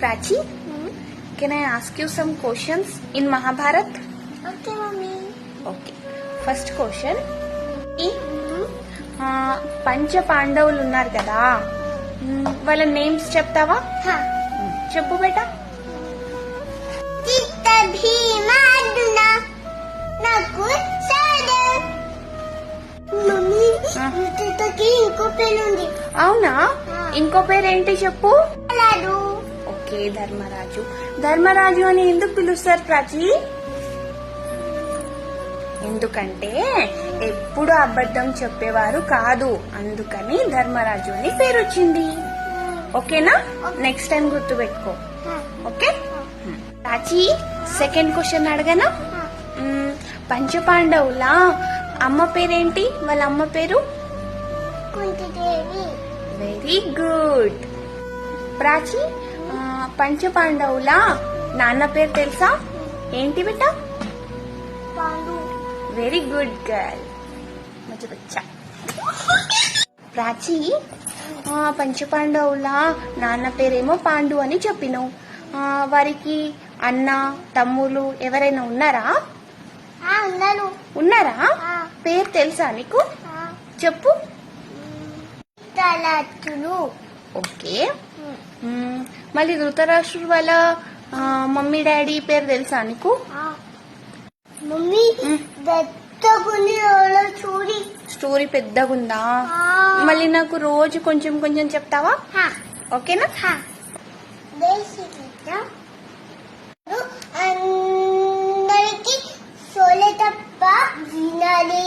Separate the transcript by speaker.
Speaker 1: Prachi, can I ask you some questions in Mahabharat?
Speaker 2: Okay, mommy.
Speaker 1: Okay. First question. పంచ పాండవులు ఉన్నారు కదా, వాళ్ళ నేమ్స్ చెప్తావా? చెప్పు బేటా.
Speaker 2: ఇంకో పేరు ఉంది.
Speaker 1: అవునా? ఇంకో పేరు ఏంటి చెప్పు. ఓకే, ధర్మరాజు. ధర్మరాజు అని ఎందుకు పిలుస్తారు ప్రాచి? ఎందుకంటే ఎప్పుడు అబద్ధం చెప్పేవారు కాదు, అందుకని ధర్మరాజు అని పేరు వచ్చింది. ఓకేనా? నెక్స్ట్ టైం గుర్తు పెట్టుకో. ఓకే ప్రాచి, సెకండ్ క్వశ్చన్ అడగనా? పంచపాండవుల అమ్మ పేరేంటి? వాళ్ళ అమ్మ పేరు?
Speaker 2: కుంతిదేవి.
Speaker 1: Very good. ప్రాచి, పంచపాండవుల నాన్న పేరు తెలుసా? ఏంటి బిడ్డ?
Speaker 2: పాండు.
Speaker 1: వెరీ గుడ్ గర్ల్, మంచి బచ్చా. ప్రాచి, పంచపాండవుల నాన్న పేరేమో పాండు అని చెప్పినావు. వారికి అన్న తమ్ములు ఎవరైనా ఉన్నారా? ఉన్నారా? పేరు తెలుసా నీకు? చెప్పు. ఓకే. మళ్ళీ ధృతరాష్ట్రుడు వాళ్ళ మమ్మీ డాడీ పేరు తెలుసా నీకు?
Speaker 2: మమ్మీ
Speaker 1: స్టోరీ పెద్దగుందా? మళ్ళీ నాకు రోజు కొంచెం కొంచెం చెప్తావా? ఓకేనా?
Speaker 2: అందరికి సోలే తప్ప వినాలి.